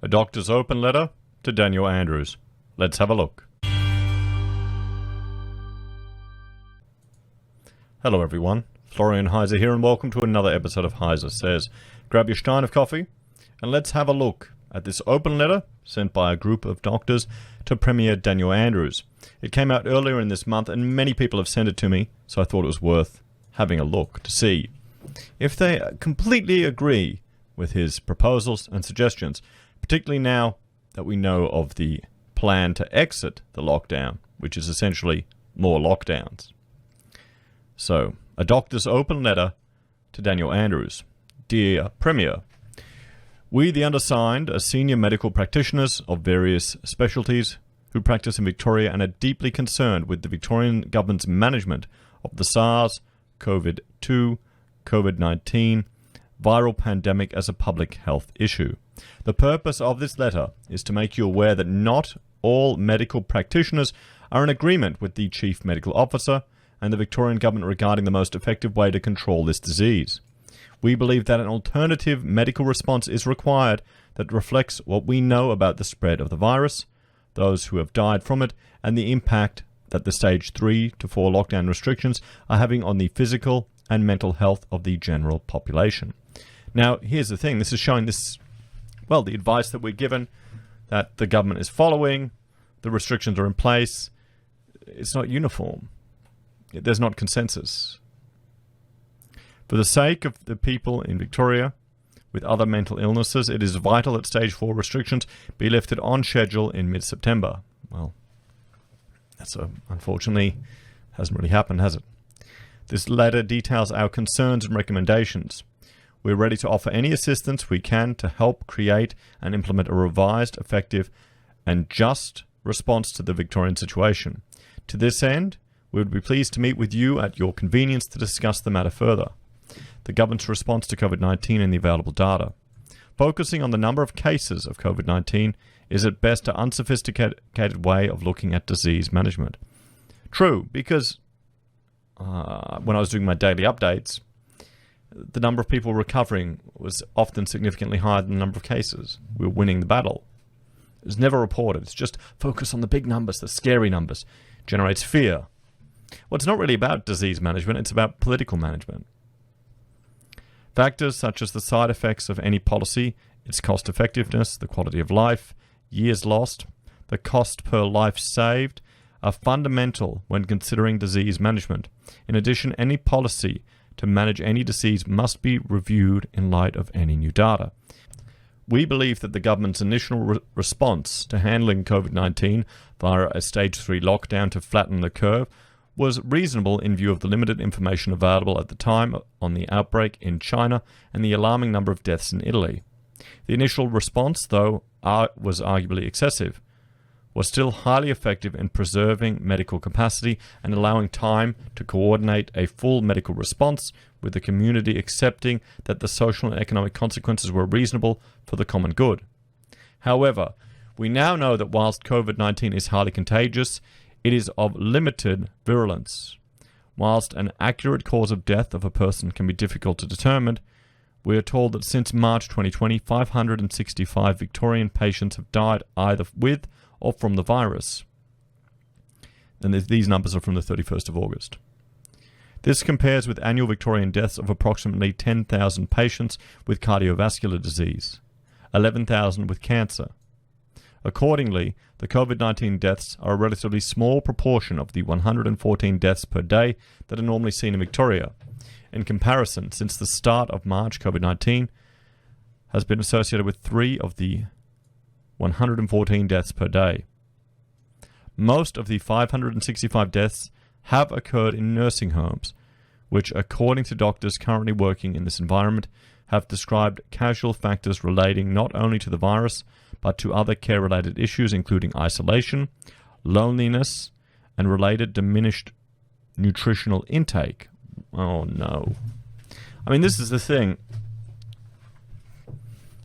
A doctor's open letter to Daniel Andrews. Let's have a look. Hello everyone, Florian.Heise here and welcome to another episode of HeiseSays. Grab your stein of coffee and let's have a look at this open letter sent by a group of doctors to Premier Daniel Andrews. It came out earlier in this month and many people have sent it to me, so I thought it was worth having a look to see if they completely agree with his proposals and suggestions, particularly now that we know of the plan to exit the lockdown, which is essentially more lockdowns. So, a doctor's open letter to Daniel Andrews. Dear Premier, we, the undersigned, are senior medical practitioners of various specialties who practice in Victoria and are deeply concerned with the Victorian government's management of the SARS-CoV-2, COVID-19 viral pandemic as a public health issue. The purpose of this letter is to make you aware that not all medical practitioners are in agreement with the Chief Medical Officer and the Victorian Government regarding the most effective way to control this disease. We believe that an alternative medical response is required that reflects what we know about the spread of the virus, those who have died from it, and the impact that the stage 3 to 4 lockdown restrictions are having on the physical and mental health of the general population. Now, here's the thing. This is showing this, well, the advice that we're given, that the government is following, the restrictions are in place. It's not uniform. There's not consensus. For the sake of the people in Victoria with other mental illnesses, it is vital that stage 4 restrictions be lifted on schedule in mid-September. Well, that's unfortunately hasn't really happened, has it? This letter details our concerns and recommendations. We're ready to offer any assistance we can to help create and implement a revised, effective and just response to the Victorian situation. To this end, we would be pleased to meet with you at your convenience to discuss the matter further. The government's response to COVID-19 and the available data. Focusing on the number of cases of COVID-19 is at best an unsophisticated way of looking at disease management. True, because when I was doing my daily updates, the number of people recovering was often significantly higher than the number of cases. We were winning the battle. It was never reported. It's just focus on the big numbers, the scary numbers. Generates fear. Well, it's not really about disease management, it's about political management. Factors such as the side effects of any policy, its cost effectiveness, the quality of life, years lost, the cost per life saved, are fundamental when considering disease management. In addition, any policy to manage any disease must be reviewed in light of any new data. We believe that the government's initial response to handling COVID-19 via a stage 3 lockdown to flatten the curve was reasonable in view of the limited information available at the time on the outbreak in China and the alarming number of deaths in Italy. The initial response, though was arguably excessive, was still highly effective in preserving medical capacity and allowing time to coordinate a full medical response with the community accepting that the social and economic consequences were reasonable for the common good. However, we now know that whilst COVID-19 is highly contagious, it is of limited virulence. Whilst an accurate cause of death of a person can be difficult to determine, we are told that since March 2020, 565 Victorian patients have died either with or from the virus. And these numbers are from the 31st of August. This compares with annual Victorian deaths of approximately 10,000 patients with cardiovascular disease, 11,000 with cancer. Accordingly, the COVID-19 deaths are a relatively small proportion of the 114 deaths per day that are normally seen in Victoria. In comparison, since the start of March, COVID-19 has been associated with 3 of the 114 deaths per day. Most of the 565 deaths have occurred in nursing homes, which, according to doctors currently working in this environment, have described causal factors relating not only to the virus, but to other care-related issues including isolation, loneliness, and related diminished nutritional intake. Oh no. I mean, this is the thing.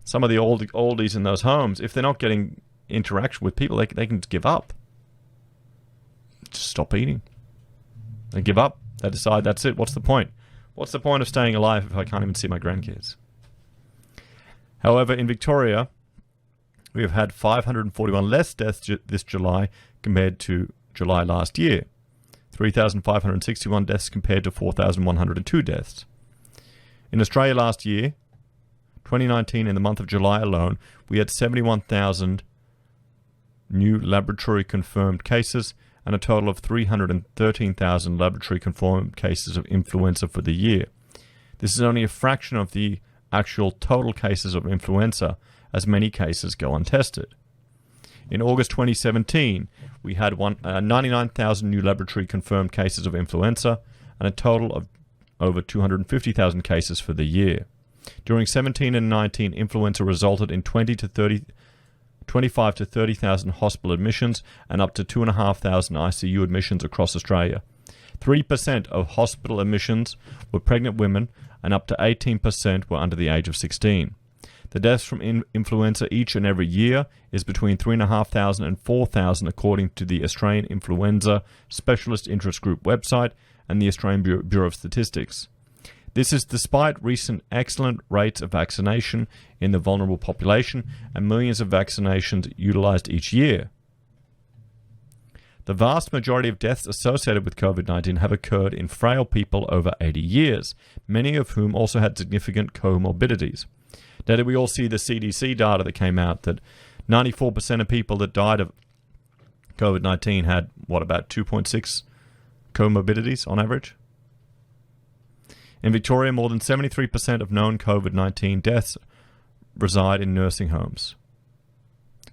Some of the oldies in those homes, if they're not getting interaction with people, they can give up. Just stop eating. They give up. They decide that's it. What's the point? What's the point of staying alive if I can't even see my grandkids? However, in Victoria, We have had 541 less deaths this July compared to July last year. 3,561 deaths compared to 4,102 deaths. In Australia last year, 2019, in the month of July alone, we had 71,000 new laboratory confirmed cases and a total of 313,000 laboratory confirmed cases of influenza for the year. This is only a fraction of the actual total cases of influenza, as many cases go untested. In August 2017, we had 99,000 new laboratory confirmed cases of influenza and a total of over 250,000 cases for the year. During 17 and 19, influenza resulted in 25 to 30,000 hospital admissions and up to 2,500 ICU admissions across Australia. 3% of hospital admissions were pregnant women and up to 18% were under the age of 16. The deaths from influenza each and every year is between 3,500 and 4,000 according to the Australian Influenza Specialist Interest Group website and the Australian Bureau of Statistics. This is despite recent excellent rates of vaccination in the vulnerable population and millions of vaccinations utilised each year. The vast majority of deaths associated with COVID-19 have occurred in frail people over 80 years, many of whom also had significant comorbidities. Now, did we all see the CDC data that came out that 94% of people that died of COVID-19 had, about 2.6 comorbidities on average? In Victoria, more than 73% of known COVID-19 deaths reside in nursing homes.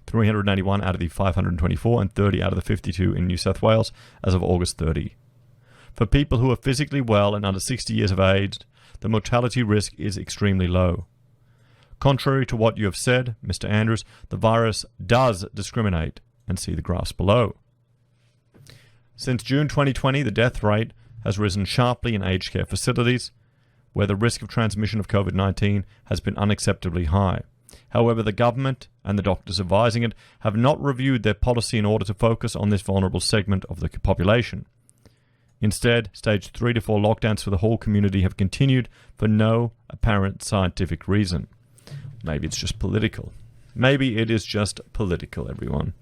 381 out of the 524 and 30 out of the 52 in New South Wales as of August 30. For people who are physically well and under 60 years of age, the mortality risk is extremely low. Contrary to what you have said, Mr. Andrews, the virus does discriminate, and see the graphs below. Since June 2020, the death rate has risen sharply in aged care facilities, where the risk of transmission of COVID-19 has been unacceptably high. However, the government and the doctors advising it have not reviewed their policy in order to focus on this vulnerable segment of the population. Instead, stage 3 to 4 lockdowns for the whole community have continued for no apparent scientific reason. Maybe it's just political. Maybe it is just political, everyone.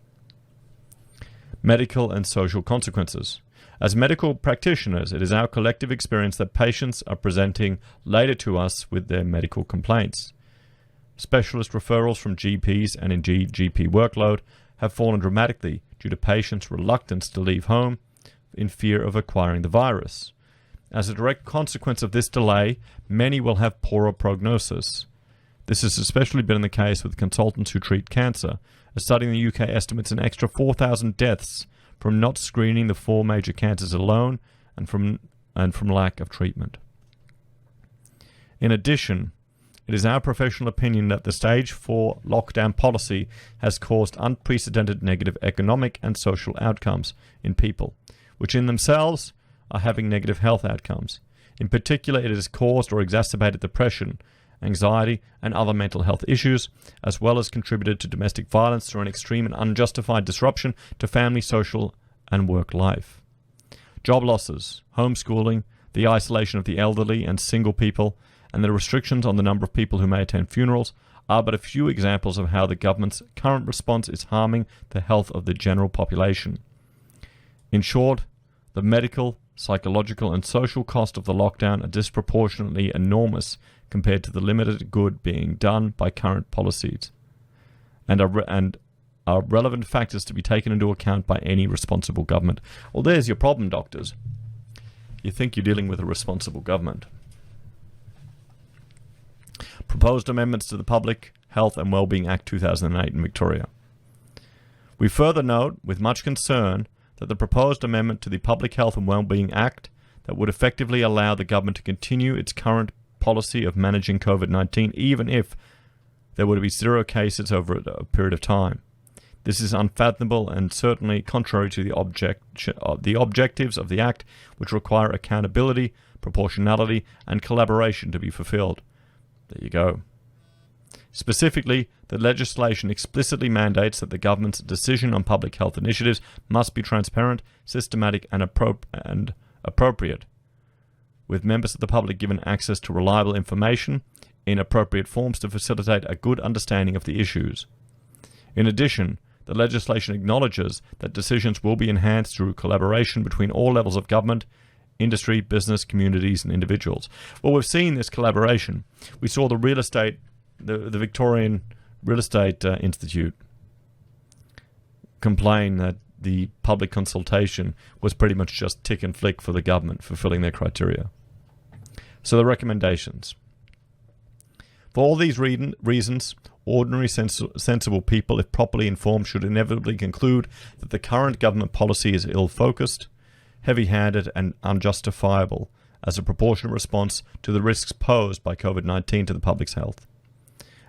Medical and social consequences. As medical practitioners, it is our collective experience that patients are presenting later to us with their medical complaints. Specialist referrals from GPs and indeed GP workload have fallen dramatically due to patients' reluctance to leave home in fear of acquiring the virus. As a direct consequence of this delay, many will have poorer prognosis. This has especially been the case with consultants who treat cancer. A study in the UK estimates an extra 4,000 deaths from not screening the 4 major cancers alone and from lack of treatment. In addition, it is our professional opinion that the stage 4 lockdown policy has caused unprecedented negative economic and social outcomes in people, which in themselves are having negative health outcomes. In particular, it has caused or exacerbated depression, anxiety, and other mental health issues, as well as contributed to domestic violence through an extreme and unjustified disruption to family, social, and work life. Job losses, homeschooling, the isolation of the elderly and single people, and the restrictions on the number of people who may attend funerals are but a few examples of how the government's current response is harming the health of the general population. In short, the medical, psychological, and social cost of the lockdown are disproportionately enormous compared to the limited good being done by current policies, and are relevant factors to be taken into account by any responsible government. Well, there's your problem, doctors. You think you're dealing with a responsible government. Proposed amendments to the Public Health and Wellbeing Act 2008 in Victoria. We further note, with much concern, that the proposed amendment to the Public Health and Wellbeing Act that would effectively allow the government to continue its current policy of managing COVID-19 even if there were to be 0 cases over a period of time. This is unfathomable and certainly contrary to the objectives of the Act, which require accountability, proportionality, and collaboration to be fulfilled. There you go. Specifically, the legislation explicitly mandates that the government's decision on public health initiatives must be transparent, systematic, and appropriate, with members of the public given access to reliable information in appropriate forms to facilitate a good understanding of the issues. In addition, the legislation acknowledges that decisions will be enhanced through collaboration between all levels of government, industry, business, communities, and individuals. Well, we've seen this collaboration. We saw the Victorian Real Estate Institute complain that the public consultation was pretty much just tick and flick for the government, fulfilling their criteria. So the recommendations. For all these reasons, ordinary sensible people, if properly informed, should inevitably conclude that the current government policy is ill-focused, heavy-handed, and unjustifiable as a proportionate response to the risks posed by COVID-19 to the public's health.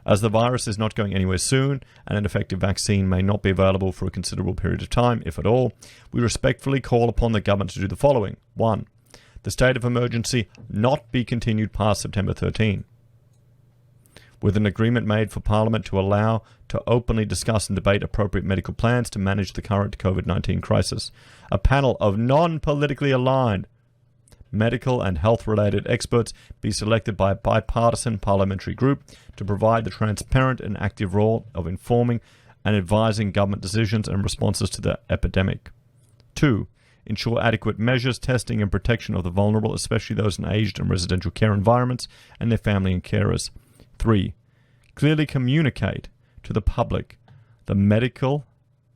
As the virus is not going anywhere soon, and an effective vaccine may not be available for a considerable period of time, if at all, we respectfully call upon the government to do the following. 1. The state of emergency not be continued past September 13. With an agreement made for Parliament to allow to openly discuss and debate appropriate medical plans to manage the current COVID-19 crisis. A panel of non-politically aligned medical and health-related experts be selected by a bipartisan parliamentary group to provide the transparent and active role of informing and advising government decisions and responses to the epidemic. 2. Ensure adequate measures, testing and protection of the vulnerable, especially those in aged and residential care environments and their family and carers. 3. Clearly communicate to the public the medical,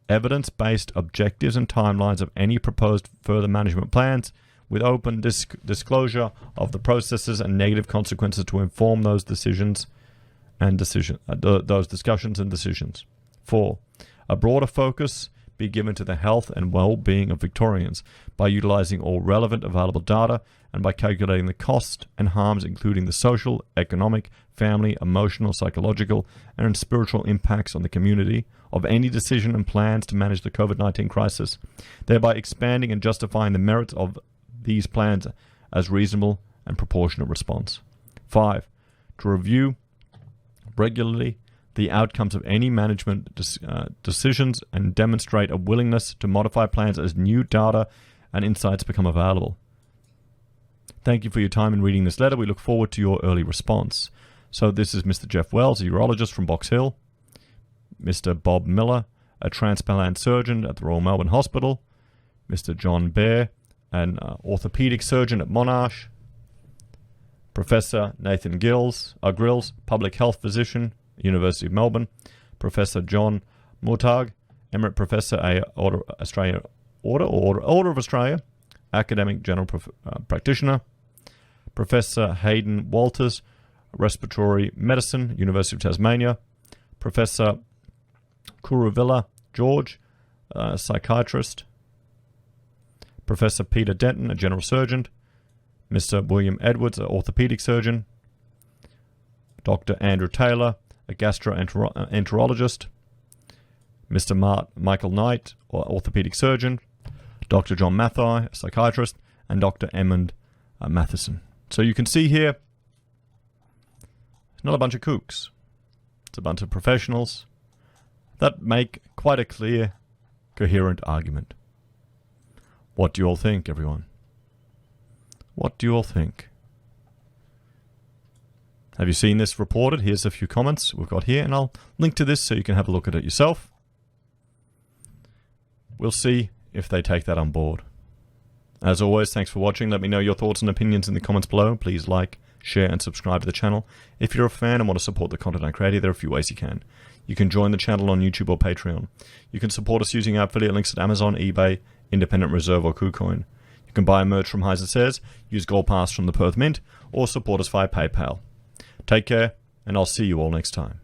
evidence-based objectives and timelines of any proposed further management plans, with open disclosure of the processes and negative consequences to inform those decisions and those discussions and decisions. 4. A broader focus be given to the health and well-being of Victorians by utilising all relevant available data and by calculating the cost and harms, including the social, economic, family, emotional, psychological, and spiritual impacts on the community of any decision and plans to manage the COVID-19 crisis, thereby expanding and justifying the merits of these plans as reasonable and proportionate response. 5. To review regularly the outcomes of any management decisions and demonstrate a willingness to modify plans as new data and insights become available. Thank you for your time in reading this letter. We look forward to your early response. So this is Mr. Jeff Wells, a urologist from Box Hill, Mr. Bob Miller, a transplant surgeon at the Royal Melbourne Hospital, Mr. John Baer, an orthopedic surgeon at Monash, Professor Nathan Grills, public health physician, University of Melbourne, Professor John Murtagh, Emerite Professor, Order of Australia, academic general practitioner, Professor Hayden Walters, respiratory medicine, University of Tasmania, Professor Kuruvilla George, psychiatrist, Professor Peter Denton, a general surgeon, Mr. William Edwards, an orthopedic surgeon, Dr. Andrew Taylor, a gastroenterologist, Mr. Michael Knight, or orthopedic surgeon, Dr. John Mathai, a psychiatrist, and Dr. Emmond Matheson. So you can see here, it's not a bunch of kooks. It's a bunch of professionals that make quite a clear, coherent argument. What do you all think, everyone? What do you all think? Have you seen this reported? Here's a few comments we've got here, and I'll link to this so you can have a look at it yourself. We'll see if they take that on board. As always, thanks for watching. Let me know your thoughts and opinions in the comments below. Please like, share, and subscribe to the channel. If you're a fan and want to support the content I create, there are a few ways you can. You can join the channel on YouTube or Patreon. You can support us using our affiliate links at Amazon, eBay, Independent Reserve, or Kucoin. You can buy merch from HeiseSays, use Gold Pass from the Perth Mint, or support us via PayPal. Take care, and I'll see you all next time.